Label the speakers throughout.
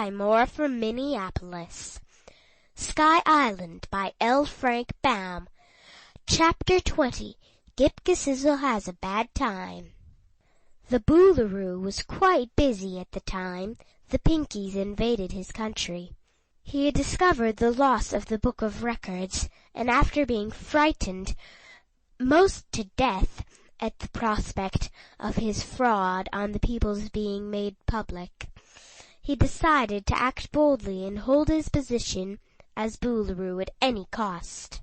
Speaker 1: More from Minneapolis. Sky Island by FrankBaum. Chapter 20. Gipgasizzle Has a Bad Time. The Boolooroo was quite busy at the time the Pinkies invaded his country. He had discovered the loss of the Book of Records, and after being frightened most to death at the prospect of his fraud on the people's being made public, he decided to act boldly and hold his position as Boolooroo at any cost.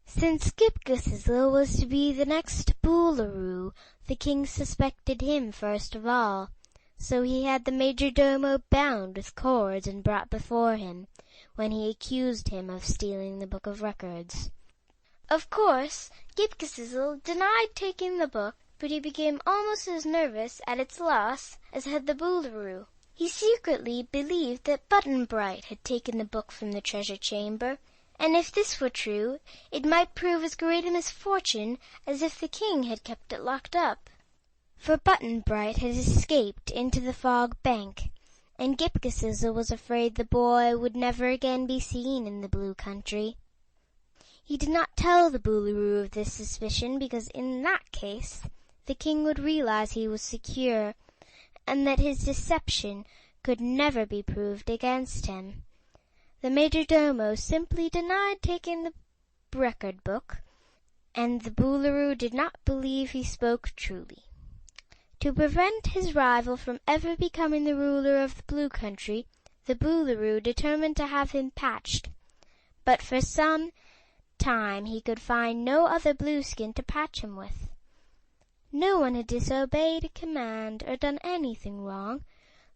Speaker 1: Since Gipgasizzle was to be the next Boolooroo, the king suspected him first of all, so he had the majordomo bound with cords and brought before him, when he accused him of stealing the Book of Records. Of course, Gipgasizzle denied taking the book, but he became almost as nervous at its loss as had the Boolooroo. He secretly believed that Button-Bright had taken the book from the treasure chamber, and if this were true, it might prove as great a misfortune as if the king had kept it locked up. For Button-Bright had escaped into the fog bank, and Gipgasizzle was afraid the boy would never again be seen in the Blue Country. He did not tell the Boolooroo of this suspicion, because in that case the king would realize he was secure, and that his deception could never be proved against him. The majordomo simply denied taking the record book, and the Boolooroo did not believe he spoke truly. To prevent his rival from ever becoming the ruler of the Blue Country, the Boolooroo determined to have him patched, but for some time he could find no other Blueskin to patch him with. No one had disobeyed a command or done anything wrong,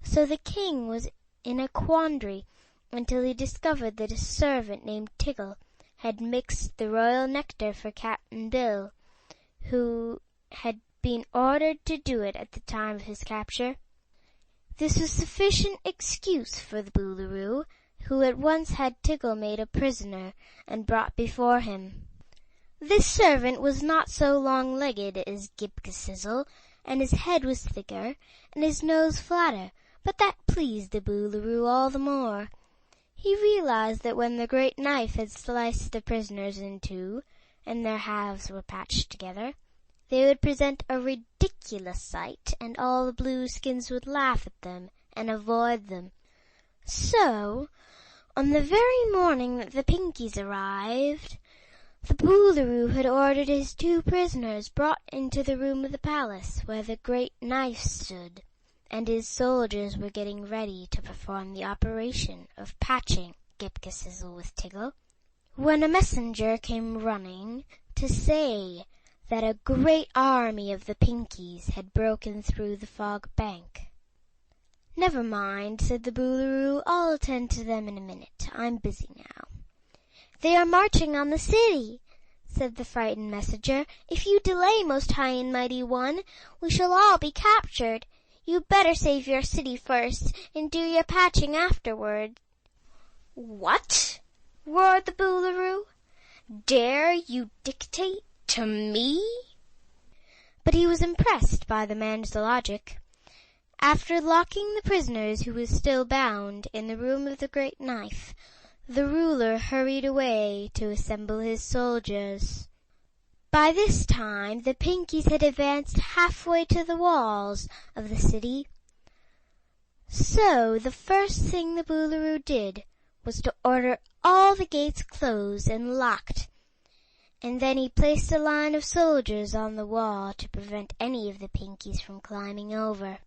Speaker 1: so the king was in a quandary until he discovered that a servant named Tiggle had mixed the royal nectar for Captain Bill, who had been ordered to do it at the time of his capture. This was sufficient excuse for the Boolooroo, who at once had Tiggle made a prisoner and brought before him. This servant was not so long-legged as Gipgasizzle, and his head was thicker, and his nose flatter, but that pleased the Boolooroo all the more. He realized that when the great knife had sliced the prisoners in two, and their halves were patched together, they would present a ridiculous sight, and all the Blueskins would laugh at them and avoid them. So, on the very morning that the Pinkies arrived, the Boolooroo had ordered his two prisoners brought into the room of the palace where the great knife stood, and his soldiers were getting ready to perform the operation of patching Gipgasizzle with Tiggle, when a messenger came running to say that a great army of the Pinkies had broken through the fog bank. "Never mind," said the Boolooroo, "I'll attend to them in a minute. I'm busy now." "They are marching on the city," said the frightened messenger. "If you delay, most high and mighty one, we shall all be captured. You'd better save your city first, and do your patching afterward." "What?" roared the Boolooroo. "Dare you dictate to me?" But he was impressed by the man's logic. After locking the prisoners who were still bound in the room of the great knife, the ruler hurried away to assemble his soldiers. By this time the Pinkies had advanced halfway to the walls of the city. So the first thing the Boolooroo did was to order all the gates closed and locked, and then he placed a line of soldiers on the wall to prevent any of the Pinkies from climbing over.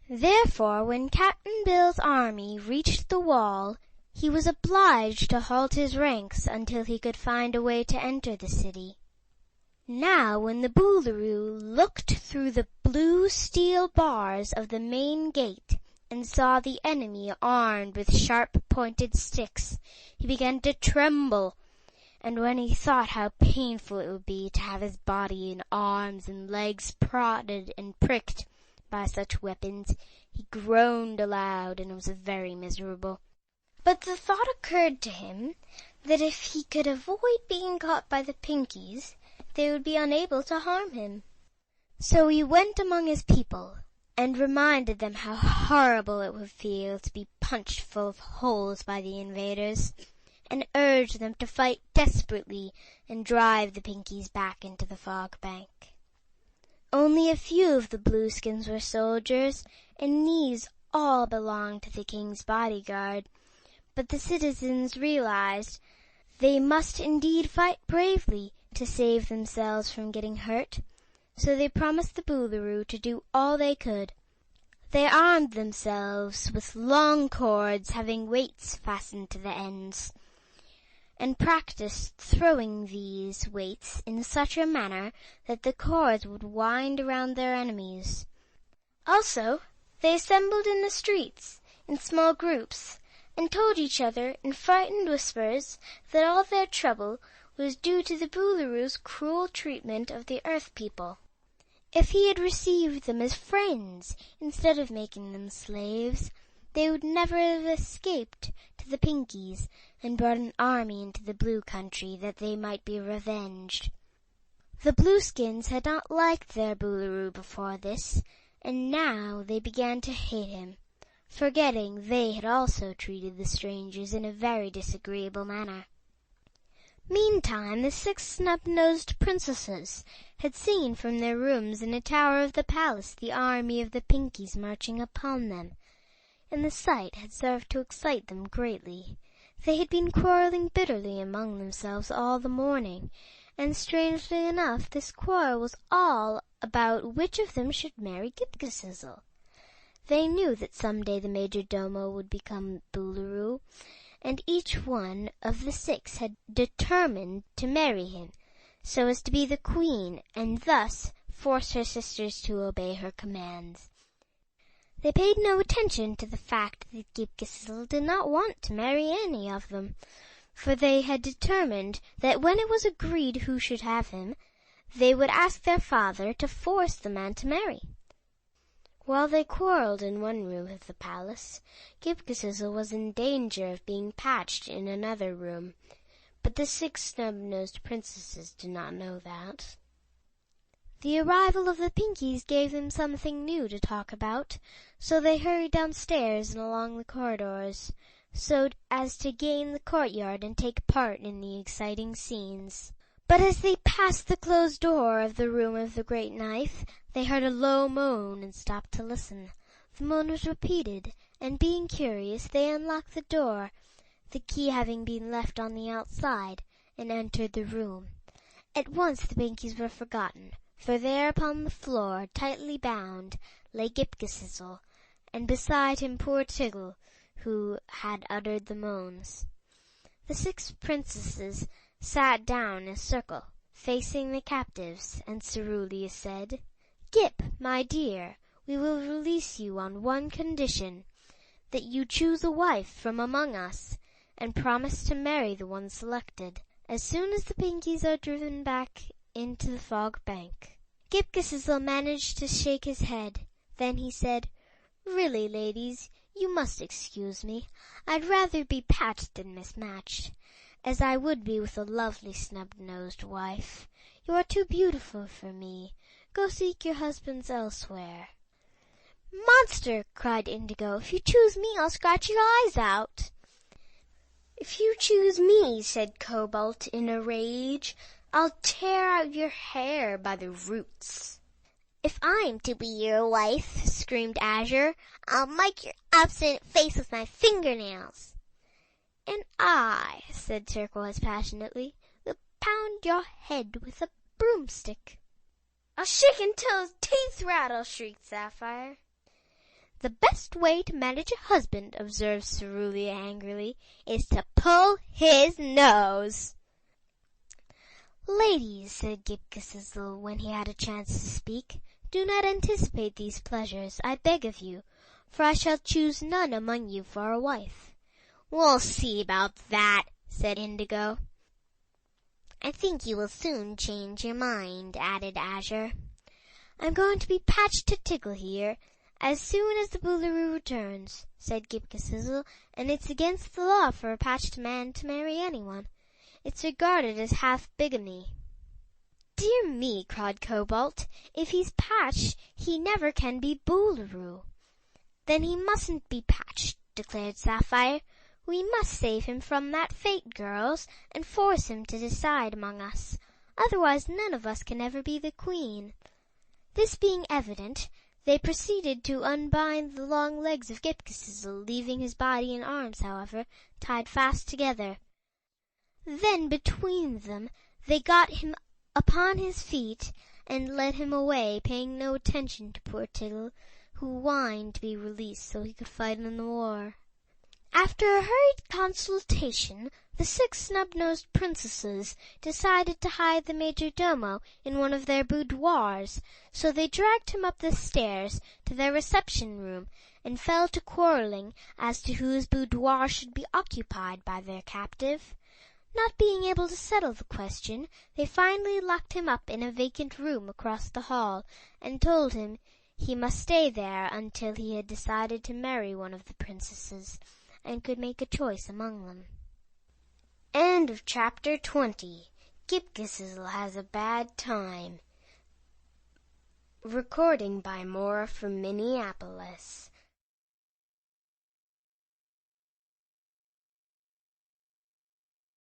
Speaker 1: Therefore, when Captain Bill's army reached the wall, he was obliged to halt his ranks until he could find a way to enter the city. Now, when the Boolooroo looked through the blue steel bars of the main gate and saw the enemy armed with sharp-pointed sticks, he began to tremble, and when he thought how painful it would be to have his body and arms and legs prodded and pricked by such weapons, he groaned aloud and was very miserable. But the thought occurred to him that if he could avoid being caught by the Pinkies, they would be unable to harm him. So he went among his people and reminded them how horrible it would feel to be punched full of holes by the invaders, and urged them to fight desperately and drive the Pinkies back into the fog bank. Only a few of the Blueskins were soldiers, and these all belonged to the king's bodyguard. But the citizens realized they must indeed fight bravely to save themselves from getting hurt, so they promised the Boolooroo to do all they could. They armed themselves with long cords having weights fastened to the ends, and practiced throwing these weights in such a manner that the cords would wind around their enemies. Also, they assembled in the streets in small groups, and told each other in frightened whispers that all their trouble was due to the Booloroo's cruel treatment of the Earth people. If he had received them as friends instead of making them slaves, they would never have escaped to the Pinkies and brought an army into the Blue Country that they might be revenged. The Blueskins had not liked their Boolooroo before this, and now they began to hate him, forgetting they had also treated the strangers in a very disagreeable manner. Meantime, the 6 snub-nosed princesses had seen from their rooms in a tower of the palace the army of the Pinkies marching upon them, and the sight had served to excite them greatly. They had been quarreling bitterly among themselves all the morning, and strangely enough this quarrel was all about which of them should marry Ghip-Ghisizzle. They knew that some day the Majordomo would become Boolooroo, and each one of the 6 had determined to marry him, so as to be the queen, and thus force her sisters to obey her commands. They paid no attention to the fact that Ghip-Ghisizzle did not want to marry any of them, for they had determined that when it was agreed who should have him, they would ask their father to force the man to marry. While they quarrelled in one room of the palace, Ghip-Ghisizzle was in danger of being patched in another room, but the 6 snub-nosed princesses did not know that. The arrival of the Pinkies gave them something new to talk about, so they hurried downstairs and along the corridors, so as to gain the courtyard and take part in the exciting scenes. But as they passed the closed door of the room of the Great Knife, they heard a low moan and stopped to listen. The moan was repeated, and being curious, they unlocked the door, the key having been left on the outside, and entered the room. At once the Pinkies were forgotten, for there upon the floor, tightly bound, lay Ghip-Ghisizzle, and beside him poor Tiggle, who had uttered the moans. The 6 princesses sat down in a circle, facing the captives, and Cerulean said, "Ghip, my dear, we will release you on one condition, that you choose a wife from among us, and promise to marry the one selected, as soon as the Pinkies are driven back into the fog bank." Ghip-Ghisizzle managed to shake his head. Then he said, "Really, ladies, you must excuse me. I'd rather be patched than mismatched, as I would be with a lovely snub-nosed wife. You are too beautiful for me. Go seek your husbands elsewhere." "Monster!" cried Indigo. "If you choose me, I'll scratch your eyes out." "If you choose me," said Cobalt in a rage, "I'll tear out your hair by the roots." "If I'm to be your wife," screamed Azure, "I'll make your obstinate face with my fingernails." "And I," said Turquoise passionately, "will pound your head with a broomstick." "I'll shake until his teeth rattle," shrieked Sapphire. "The best way to manage a husband," observed Cerulean angrily, "is to pull his nose." "Ladies," said Ghip-Ghisizzle when he had a chance to speak, "do not anticipate these pleasures, I beg of you, for I shall choose none among you for a wife." "We'll see about that," said Indigo. "I think you will soon change your mind," added Azure. "I'm going to be patched to Tiggle here, as soon as the Boolooroo returns," said Ghip-Ghisizzle, "and it's against the law for a patched man to marry anyone. It's regarded as half bigamy." "Dear me," cried Cobalt, "if he's patched, he never can be Boolooroo." "Then he mustn't be patched," declared Sapphire. "We must save him from that fate, girls, and force him to decide among us. Otherwise none of us can ever be the queen." This being evident, they proceeded to unbind the long legs of Ghip Ghisizzle, leaving his body and arms, however, tied fast together. Then between them they got him upon his feet and led him away, paying no attention to poor Tiggle, who whined to be released so he could fight in the war. After a hurried consultation, the 6 snub-nosed princesses decided to hide the major domo in one of their boudoirs, so they dragged him up the stairs to their reception-room and fell to quarreling as to whose boudoir should be occupied by their captive. Not being able to settle the question, they finally locked him up in a vacant room across the hall and told him he must stay there until he had decided to marry one of the princesses and could make a choice among them. End of Chapter 20. Ghip Ghisizzle Has a Bad Time. Recording by Maura from Minneapolis.